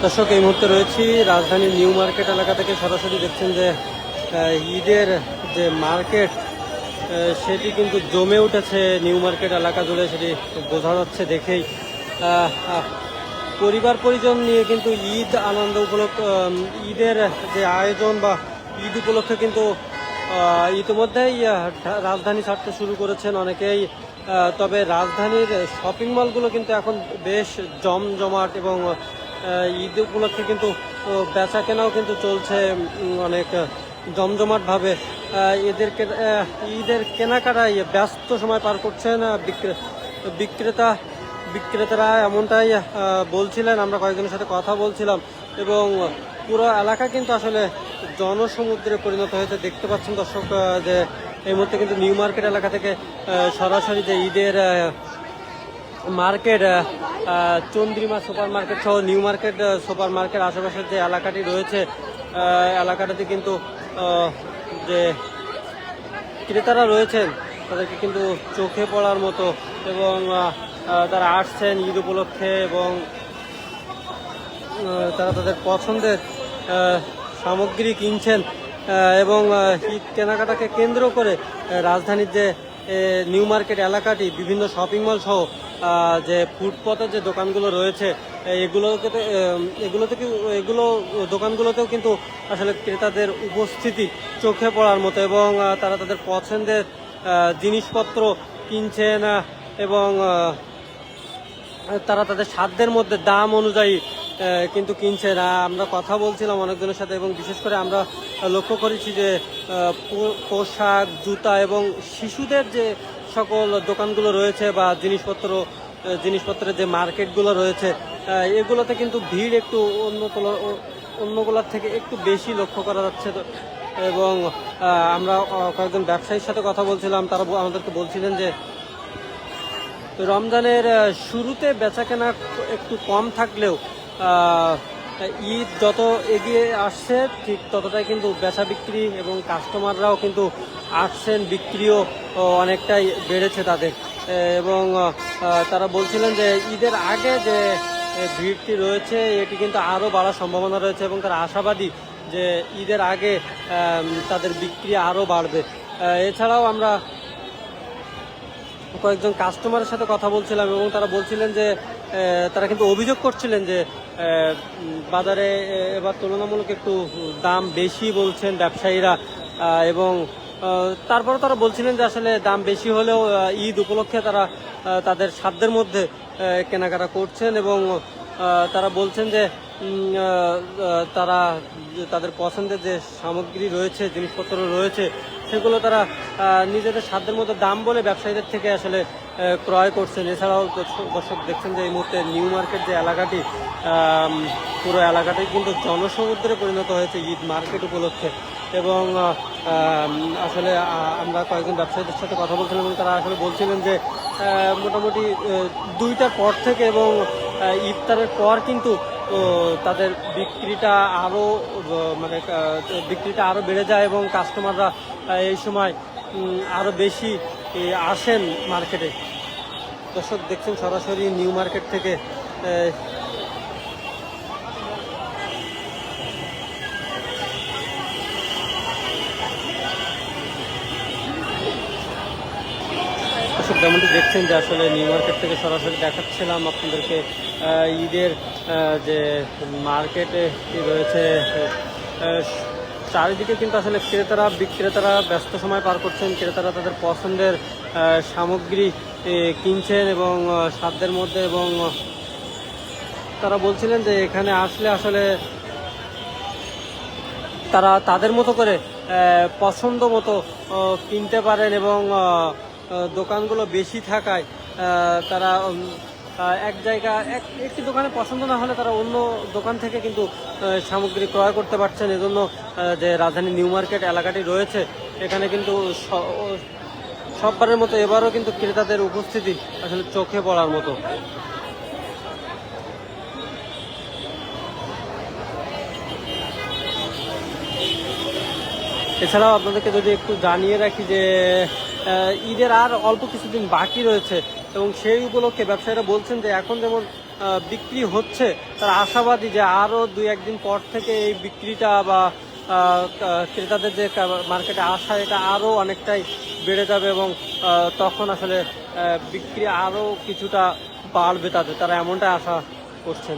দর্শক, এই মুহূর্তে রয়েছি রাজধানীর নিউ মার্কেট এলাকা থেকে। সরাসরি দেখছেন যে ঈদের যে মার্কেট সেটি কিন্তু জমে উঠেছে নিউ মার্কেট এলাকা জুড়ে, সেটি বোঝা যাচ্ছে দেখেই। পরিবার পরিজন নিয়ে কিন্তু ঈদ আনন্দ উপলক্ষে ঈদের যে আয়োজন বা ঈদ উপলক্ষে কিন্তু ইতিমধ্যেই রাজধানী ছাড়তে শুরু করেছেন অনেকেই। তবে রাজধানীর শপিং মলগুলো কিন্তু এখন বেশ জমজমাট এবং ঈদ উপলক্ষে কিন্তু বেচা কেনাও কিন্তু চলছে অনেক জমজমাটভাবে। ঈদের কেনাকাটায় ব্যস্ত সময় পার করছেন বিক্রেতারা, এমনটাই বলছিলেন। আমরা কয়েকজনের সাথে কথা বলছিলাম এবং পুরো এলাকা কিন্তু আসলে জনসমুদ্রে পরিণত হয়েছে। দেখতে পাচ্ছেন দর্শক যে এই মুহূর্তে কিন্তু নিউ মার্কেট এলাকা থেকে সরাসরি যে ঈদের মার্কেট চন্দ্রিমা সুপার মার্কেট সহ নিউ মার্কেট সুপার মার্কেট আশেপাশের যে এলাকাটি রয়েছে, এলাকাটাতে কিন্তু যে ক্রেতারা রয়েছেন তাদেরকে কিন্তু চোখে পড়ার মতো এবং তারা আসছেন ঈদ উপলক্ষে এবং তারা তাদের পছন্দের সামগ্রী কিনছেন এবং ঈদ কেনাকাটাকে কেন্দ্র করে রাজধানীর যে নিউ মার্কেট এলাকাটি বিভিন্ন শপিং মল সহ যে ফুটপাতের যে দোকানগুলো রয়েছে এগুলো দোকানগুলোতেও কিন্তু আসলে ক্রেতাদের উপস্থিতি চোখে পড়ার মতো এবং তারা তাদের পছন্দের জিনিসপত্র কিনছেন এবং তারা তাদের সাধ্যের মধ্যে দাম অনুযায়ী কিন্তু কিনছে না। আমরা কথা বলছিলাম অনেকজনের সাথে এবং বিশেষ করে আমরা লক্ষ্য করেছি যে পোশাক, জুতা এবং শিশুদের যে সকল দোকানগুলো রয়েছে বা জিনিসপত্রের যে মার্কেটগুলো রয়েছে এগুলোতে কিন্তু ভিড় একটু অন্যগুলোর থেকে একটু বেশি লক্ষ্য করা যাচ্ছে। এবং আমরা কয়েকজন ব্যবসায়ীর সাথে কথা বলছিলাম, তারা আমাদেরকে বলছিলেন যে রমজানের শুরুতে বেচাকেনা একটু কম থাকলেও ঈদ যত এগিয়ে আসছে ঠিক ততটাই কিন্তু বেচা বিক্রি এবং কাস্টমাররাও কিন্তু আসছেন, বিক্রিও অনেকটাই বেড়েছে তাদের। এবং তারা বলছিলেন যে ঈদের আগে যে ভিড়টি রয়েছে এটি কিন্তু আরও বাড়ার সম্ভাবনা রয়েছে এবং তারা আশাবাদী যে ঈদের আগে তাদের বিক্রি আরও বাড়বে। এছাড়াও আমরা কয়েকজন কাস্টমারের সাথে কথা বলছিলাম এবং তারা বলছিলেন যে তারা কিন্তু অভিযোগ করছিলেন যে বাজারে এবার তুলনামূলক একটু দাম বেশি বলছেন ব্যবসায়ীরা এবং তারপরে তারা বলছিলেন যে আসলে দাম বেশি হলেও ঈদ উপলক্ষে তারা তাদের সাধ্যের মধ্যে কেনাকাটা করছেন এবং তারা বলছেন যে তারা তাদের পছন্দের যে সামগ্রী রয়েছে, জিনিসপত্র রয়েছে সেগুলো তারা নিজেদের সাধ্যের মধ্যে দাম বলে ব্যবসায়ীদের থেকে আসলে ক্রয় করছেন। এছাড়াও দর্শক দেখছেন যে এই মুহূর্তে নিউ মার্কেট যে এলাকাটি পুরো এলাকাটাই কিন্তু জনসমুদ্রে পরিণত হয়েছে ঈদ মার্কেট উপলক্ষে এবং আসলে আমরা কয়েকজন ব্যবসায়ীদের সাথে কথা বলছিলাম এবং তারা আসলে বলছিলেন যে মোটামুটি 2টার পর থেকে এবং ইফতারের পর কিন্তু তাদের বিক্রিটা আরও বেড়ে যায় এবং কাস্টমাররা এই সময় আরও বেশি আসেন মার্কেটে। দর্শক দেখছেন সরাসরি নিউ মার্কেট থেকে যেমনটি দেখছেন যে আসলে নিউ মার্কেট থেকে সরাসরি দেখাচ্ছিলাম আপনাদেরকে ঈদের যে মার্কেটে রয়েছে চারিদিকে কিন্তু আসলে বিক্রেতারা ব্যস্ত সময় পার করছেন। ক্রেতারা তাদের পছন্দের সামগ্রী কিনছেন এবং সাধ্যের মধ্যে এবং তারা বলছিলেন যে এখানে আসলে আসলে তারা তাদের মতো করে পছন্দ মতো কিনতে পারেন এবং দোকানগুলো বেশি থাকায় তারা একটি দোকানে পছন্দ না হলে তারা অন্য দোকান থেকে কিন্তু সামগ্রী ক্রয় করতে পারছেন। এজন্য যে রাজধানী নিউ মার্কেট এলাকাটি রয়েছে এখানে কিন্তু সববারের মতো এবারও কিন্তু ক্রেতাদের উপস্থিতি আসলে চোখে পড়ার মতো। এছাড়াও আপনাদেরকে যদি একটু জানিয়ে রাখি যে ঈদের আর অল্প কিছুদিন বাকি রয়েছে এবং সেই উপলক্ষে ব্যবসায়ীরা বলছেন যে এখন যেমন বিক্রি হচ্ছে, তারা আশাবাদী যে আরও 2-1 দিন পর থেকে এই বিক্রিটা বা ক্রেতাদের যে মার্কেটে আসা এটা আরও অনেকটাই বেড়ে যাবে এবং তখন আসলে বিক্রি আরও কিছুটা বাড়বে তারা এমনটাই আশা করছেন।